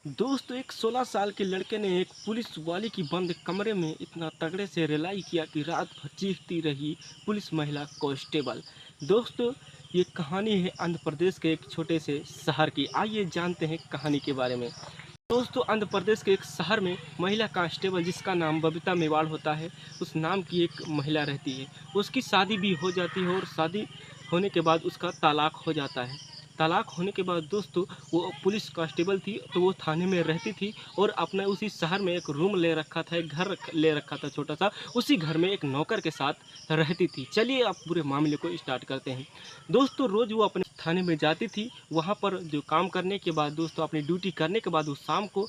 दोस्तों एक 16 साल के लड़के ने एक पुलिस वाले की बंद कमरे में इतना तगड़े से रिलाई किया कि रात भर चीखती रही पुलिस महिला कांस्टेबल। दोस्तों ये कहानी है आंध्र प्रदेश के एक छोटे से शहर की। आइए जानते हैं कहानी के बारे में। दोस्तों आंध्र प्रदेश के एक शहर में महिला कांस्टेबल जिसका नाम बबीता मेवाड़ होता है, उस नाम की एक महिला रहती है। उसकी शादी भी हो जाती है और शादी होने के बाद उसका तलाक हो जाता है। तलाक होने के बाद दोस्तों वो पुलिस कांस्टेबल थी, तो वो थाने में रहती थी और अपना उसी शहर में एक रूम ले रखा था, एक घर ले रखा था छोटा सा। उसी घर में एक नौकर के साथ रहती थी। चलिए आप पूरे मामले को स्टार्ट करते हैं। दोस्तों रोज़ वो अपने थाने में जाती थी। वहाँ पर जो काम करने के बाद दोस्तों अपनी ड्यूटी करने के बाद वो शाम को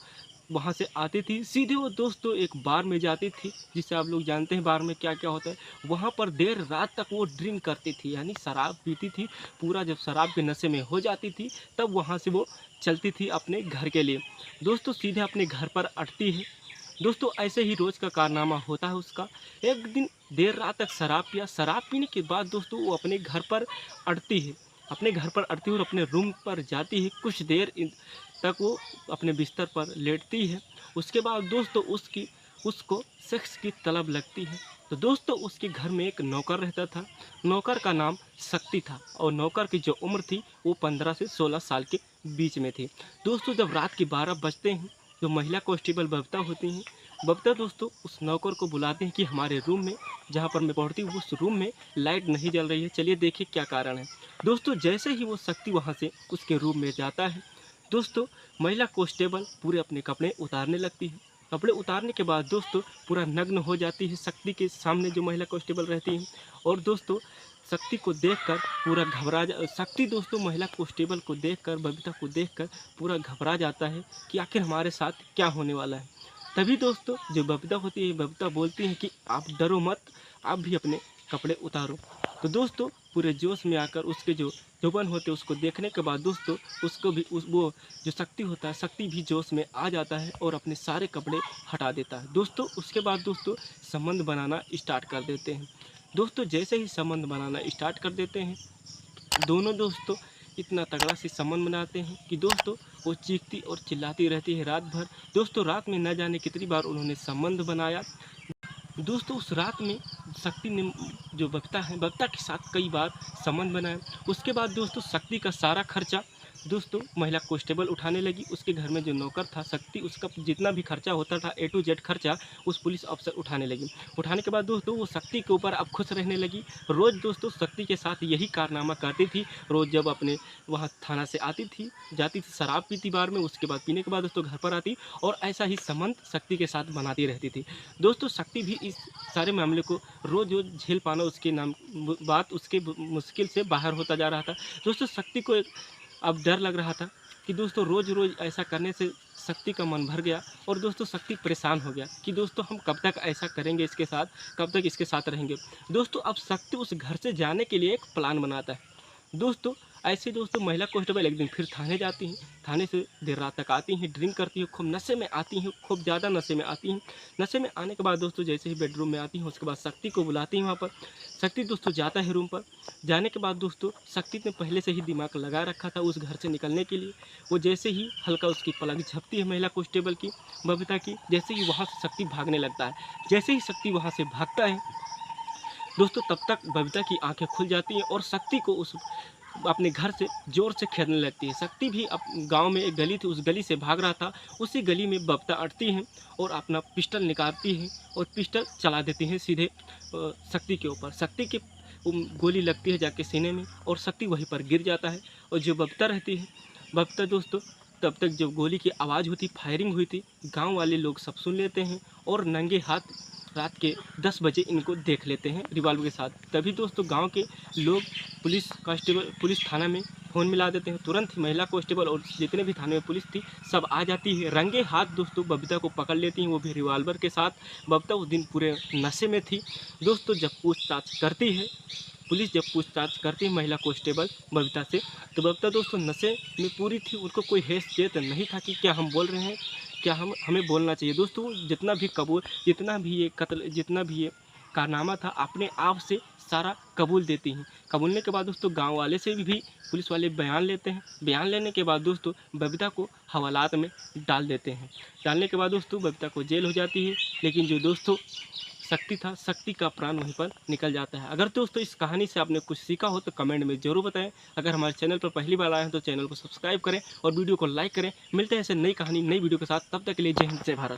वहाँ से आती थी। सीधे वो दोस्तों एक बार में जाती थी, जिसे आप लोग जानते हैं बार में क्या क्या होता है। वहाँ पर देर रात तक वो ड्रिंक करती थी, यानी शराब पीती थी। पूरा जब शराब के नशे में हो जाती थी तब वहाँ से वो चलती थी अपने घर के लिए। दोस्तों सीधे अपने घर पर अटती है। दोस्तों ऐसे ही रोज़ का कारनामा होता है उसका। एक दिन देर रात तक शराब पिया। शराब पीने के बाद दोस्तों वो अपने घर पर अटती है। अपने घर पर अटती है और अपने रूम पर जाती है। कुछ देर तक वो अपने बिस्तर पर लेटती है। उसके बाद दोस्तों उसको सेक्स की तलब लगती है। तो दोस्तों उसके घर में एक नौकर रहता था। नौकर का नाम शक्ति था और नौकर की जो उम्र थी वो 15 से 16 साल के बीच में थी। दोस्तों जब रात के 12 बजते हैं, जो महिला कांस्टेबल बबीता होती हैं, बबीता दोस्तों उस नौकर को बुलाते हैं कि हमारे रूम में, जहाँ पर मैं पढ़ती हूँ उस रूम में लाइट नहीं जल रही है, चलिए देखिए क्या कारण है। दोस्तों जैसे ही वो शक्ति वहाँ से उसके रूम में जाता है, दोस्तों महिला कांस्टेबल पूरे अपने कपड़े उतारने लगती है। कपड़े उतारने के बाद दोस्तों पूरा नग्न हो जाती है शक्ति के सामने जो महिला कांस्टेबल रहती हैं। और दोस्तों शक्ति को देखकर पूरा शक्ति दोस्तों महिला कांस्टेबल को देखकर, बबीता को देखकर पूरा घबरा जाता है कि आखिर हमारे साथ क्या होने वाला है। तभी दोस्तों जो बबीता होती है, बबीता बोलती है कि आप डरो मत, आप भी अपने कपड़े उतारो। तो दोस्तों पूरे जोश में आकर उसके जो यौवन होते हैं उसको देखने के बाद दोस्तों उसको भी वो जो शक्ति होता है, शक्ति भी जोश में आ जाता है और अपने सारे कपड़े हटा देता है। दोस्तों उसके बाद दोस्तों संबंध बनाना स्टार्ट कर देते हैं। दोस्तों जैसे ही संबंध बनाना स्टार्ट कर देते हैं, दोनों दोस्तों इतना तगड़ा से संबंध बनाते हैं कि दोस्तों वो चीखती और चिल्लाती रहती है रात भर। दोस्तों रात में न जाने कितनी बार उन्होंने संबंध बनाया। दोस्तों उस रात में शक्ति ने जो बबीता के साथ कई बार संबंध बनाया। उसके बाद दोस्तों शक्ति का सारा खर्चा दोस्तों महिला कांस्टेबल उठाने लगी। उसके घर में जो नौकर था शक्ति, उसका जितना भी खर्चा होता था A to Z खर्चा उस पुलिस अफसर उठाने लगी। उठाने के बाद दोस्तों वो शक्ति के ऊपर अब खुश रहने लगी। रोज़ दोस्तों शक्ति के साथ यही कारनामा करती थी। रोज़ जब अपने वहाँ थाना से आती थी, जाती थी, शराब पीती बार में, उसके बाद पीने के बाद दोस्तों घर पर आती और ऐसा ही संबंध शक्ति के साथ बनाती रहती थी। दोस्तों शक्ति भी इस सारे मामले को रोज़ रोज़ झेल पाना उसके नाम बात उसके मुश्किल से बाहर होता जा रहा था। दोस्तों शक्ति को एक अब डर लग रहा था कि दोस्तों रोज़-रोज़ ऐसा करने से शक्ति का मन भर गया और दोस्तों शक्ति परेशान हो गया कि दोस्तों हम कब तक ऐसा करेंगे इसके साथ, कब तक इसके साथ रहेंगे। दोस्तों अब शक्ति उस घर से जाने के लिए एक प्लान बनाता है। दोस्तों ऐसे दोस्तों महिला कांस्टेबल एक दिन फिर थाने जाती हैं। थाने से देर रात तक आती हैं, ड्रिंक करती हैं, खूब नशे में आती हैं, खूब ज़्यादा नशे में आती हैं। नशे में आने के बाद दोस्तों जैसे ही बेडरूम में आती हैं, उसके बाद शक्ति को बुलाती हैं वहाँ पर। शक्ति दोस्तों जाता है रूम पर। जाने के बाद दोस्तों शक्ति ने पहले से ही दिमाग लगा रखा था उस घर से निकलने के लिए। वो जैसे ही हल्का उसकी पलक झपती है महिला कांस्टेबल की, बबीता की, जैसे ही वहाँ से शक्ति भागने लगता है। जैसे ही शक्ति वहाँ से भागता है दोस्तों तब तक बबीता की आंखें खुल जाती हैं और शक्ति को उस अपने घर से ज़ोर से खेलने लगती है। शक्ति भी गांव में एक गली थी, उस गली से भाग रहा था। उसी गली में बबीता अटती हैं और अपना पिस्टल निकालती हैं और पिस्टल चला देती हैं सीधे शक्ति के ऊपर। शक्ति की गोली लगती है जाके सीने में और शक्ति वहीं पर गिर जाता है। और जो बबीता रहती है, बबीता दोस्तों तब तक जब गोली की आवाज़ हुई थी, फायरिंग हुई थी, गाँव वाले लोग सब सुन लेते हैं और नंगे हाथ रात के 10 बजे इनको देख लेते हैं रिवॉल्वर के साथ। तभी दोस्तों गांव के लोग पुलिस थाना में फ़ोन मिला देते हैं। तुरंत ही महिला कांस्टेबल और जितने भी थाने में पुलिस थी सब आ जाती है। रंगे हाथ दोस्तों बबीता को पकड़ लेती हैं, वो भी रिवॉल्वर के साथ। बबीता उस दिन पूरे नशे में थी। दोस्तों जब पूछताछ करती है पुलिस, जब पूछताछ करती है महिला कांस्टेबल बबीता से, तो बबीता दोस्तों नशे में पूरी थी। उनको कोई हैसियत नहीं था कि क्या हम बोल रहे हैं, क्या हमें बोलना चाहिए। दोस्तों जितना भी कबूल, जितना भी ये कत्ल, जितना भी ये कारनामा था अपने आप से सारा कबूल देती हैं। कबूलने के बाद दोस्तों गाँव वाले से भी पुलिस वाले बयान लेते हैं। बयान लेने के बाद दोस्तों बबीता को हवालात में डाल देते हैं। डालने के बाद दोस्तों बबीता को जेल हो जाती है। लेकिन जो दोस्तों शक्ति था, शक्ति का प्राण वहीं पर निकल जाता है। अगर दोस्तों इस कहानी से आपने कुछ सीखा हो तो कमेंट में ज़रूर बताएं। अगर हमारे चैनल पर पहली बार आए हैं तो चैनल को सब्सक्राइब करें और वीडियो को लाइक करें। मिलते हैं ऐसे नई कहानी नई वीडियो के साथ, तब तक के लिए जय हिंद जय भारत।